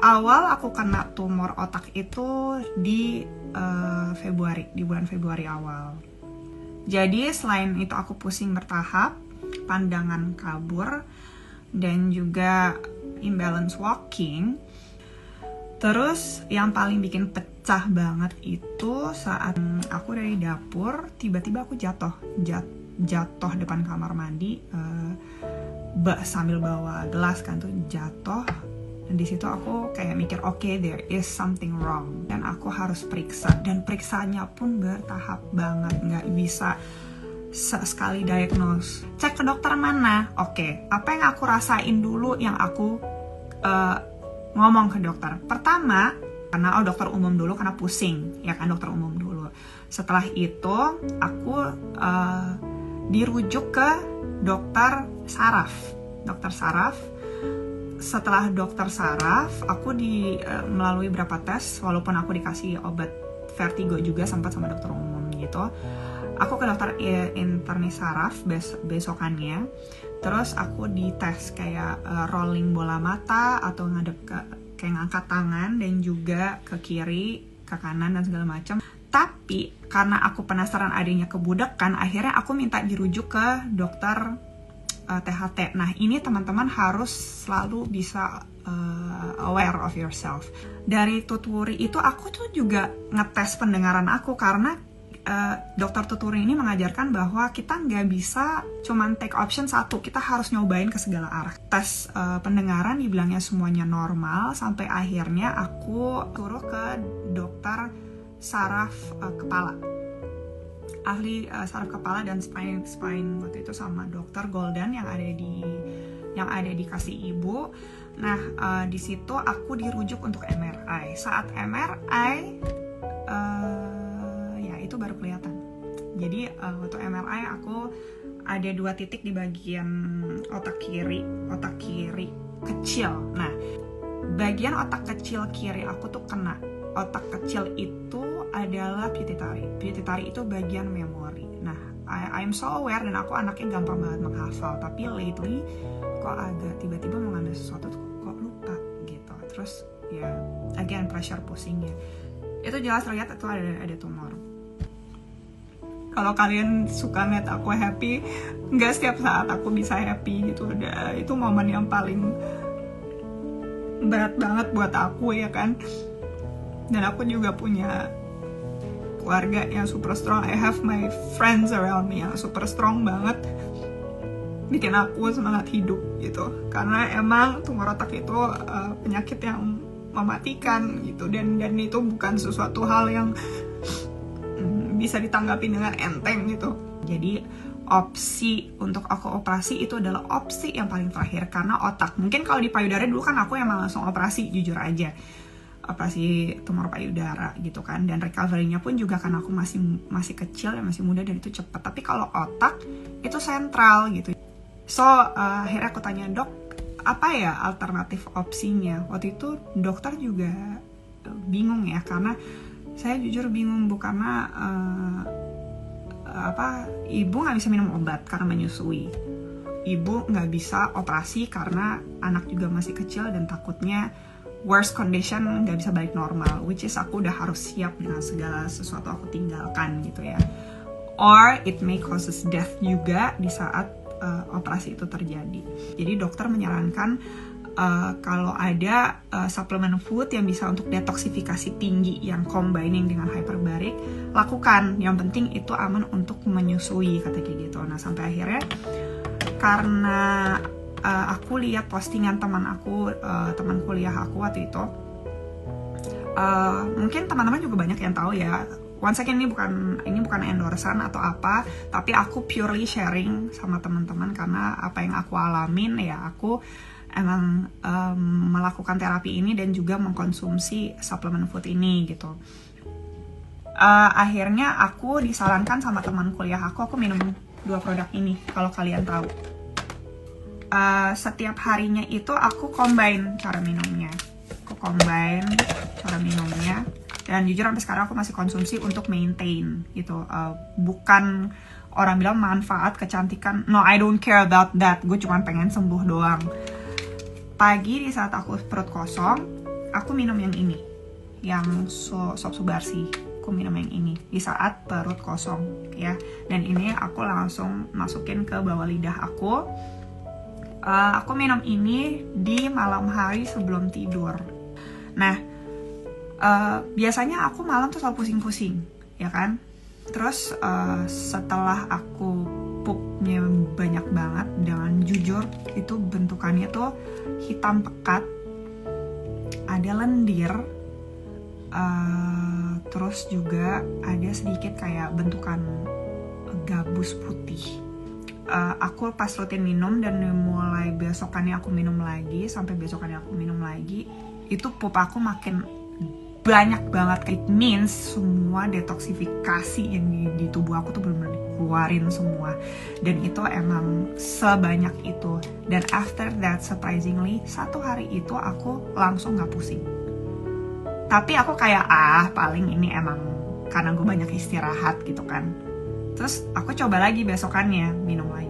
awal aku kena tumor otak itu di Februari, di bulan Februari awal. Jadi selain itu aku pusing bertahap, pandangan kabur, dan juga imbalance walking. Terus yang paling bikin pecah banget itu saat aku dari dapur, tiba-tiba aku jatuh depan kamar mandi, sambil bawa gelas kan tuh jatuh. Dan di situ aku kayak mikir, okay, there is something wrong dan aku harus periksa. Dan periksanya pun bertahap banget, nggak bisa sekali diagnose. Cek ke dokter mana? Oke, apa yang aku rasain dulu yang aku ngomong ke dokter. Pertama, karena dokter umum dulu karena pusing, ya kan, dokter umum dulu. Setelah itu aku dirujuk ke dokter saraf. Setelah dokter saraf, aku melalui beberapa tes, walaupun aku dikasih obat vertigo juga sempat sama dokter umum gitu. Aku ke dokter internis saraf besokannya. Terus aku dites kayak rolling bola mata atau ngadep kayak ngangkat tangan dan juga ke kiri, ke kanan dan segala macam. Tapi karena aku penasaran adanya kebudekan, akhirnya aku minta dirujuk ke dokter THT. Nah, ini teman-teman harus selalu bisa aware of yourself. Dari tuturi itu aku tuh juga ngetes pendengaran aku karena dokter tuturi ini mengajarkan bahwa kita nggak bisa cuman take option satu, kita harus nyobain ke segala arah. Tes pendengaran dibilangnya semuanya normal, sampai akhirnya aku suruh ke dokter saraf kepala, ahli saraf kepala dan spine waktu itu sama dokter Goldan yang ada di Kasih Ibu. Nah, di situ aku dirujuk untuk MRI. Saat MRI itu baru kelihatan. Jadi waktu MRI aku ada 2 titik di bagian otak kiri kecil. Nah, bagian otak kecil kiri aku tuh kena. Otak kecil itu adalah pituitary. Pituitary itu bagian memori. Nah, I'm so aware dan aku anaknya gampang banget menghafal. Tapi lately kok agak tiba-tiba mau ngambil sesuatu tuh kok lupa gitu. Terus ya again pressure pusingnya. Itu jelas terlihat itu ada tumor. Kalau kalian suka ngeliat aku happy, nggak setiap saat aku bisa happy gitu. Itu momen yang paling berat banget buat aku, ya kan. Dan aku juga punya keluarga yang super strong. I have my friends around me yang super strong banget, bikin aku semangat hidup gitu. Karena emang tumor otak itu penyakit yang mematikan gitu, dan itu bukan sesuatu hal yang bisa ditanggapi dengan enteng gitu. Jadi opsi untuk aku operasi itu adalah opsi yang paling terakhir karena otak. Mungkin kalau di payudara dulu kan aku emang langsung operasi, jujur aja, operasi tumor payudara gitu kan, dan recovery-nya pun juga karena aku masih kecil ya, masih muda dan itu cepat. Tapi kalau otak itu sentral gitu. So akhirnya aku tanya, dok, apa ya alternatif opsinya? Waktu itu dokter juga bingung ya, karena saya jujur bingung, karena ibu nggak bisa minum obat karena menyusui, ibu nggak bisa operasi karena anak juga masih kecil dan takutnya worst condition nggak bisa balik normal, which is aku udah harus siap dengan segala sesuatu aku tinggalkan gitu ya, or it may causes death juga di saat operasi itu terjadi. Jadi dokter menyarankan kalau ada suplemen food yang bisa untuk detoksifikasi tinggi yang combining dengan hyperbarik, lakukan. Yang penting itu aman untuk menyusui, kata kayak gitu. Nah, sampai akhirnya karena aku lihat postingan teman kuliah aku waktu itu, mungkin teman-teman juga banyak yang tahu ya. Once again, ini bukan endorsean atau apa, tapi aku purely sharing sama teman-teman karena apa yang aku alamin ya, aku emang melakukan terapi ini dan juga mengkonsumsi suplemen food ini gitu. Akhirnya aku disarankan sama teman kuliah aku minum 2 produk ini. Kalau kalian tahu, setiap harinya itu aku combine cara minumnya. Dan jujur sampai sekarang aku masih konsumsi untuk maintain gitu. Bukan orang bilang manfaat kecantikan, no, I don't care about that. Gue cuma pengen sembuh doang. Pagi di saat aku perut kosong, aku minum yang ini, yang sop subarsi. Aku minum yang ini di saat perut kosong ya, dan ini aku langsung masukin ke bawah lidah aku. Aku minum ini di malam hari sebelum tidur. Nah, biasanya aku malam tuh selalu pusing-pusing, ya kan? Terus setelah aku pupnya banyak banget, dengan jujur itu bentukannya tuh hitam pekat, ada lendir, terus juga ada sedikit kayak bentukan gabus putih. Aku pas rutin minum dan mulai besokannya aku minum lagi, sampai besokannya aku minum lagi, itu pup aku makin banyak banget. It means semua detoksifikasi yang di tubuh aku tuh benar-benar dikeluarin semua, dan itu emang sebanyak itu. Dan after that, surprisingly, 1 hari itu aku langsung gak pusing. Tapi aku kayak paling ini emang karena gue banyak istirahat gitu kan. Terus aku coba lagi besokannya minum lagi.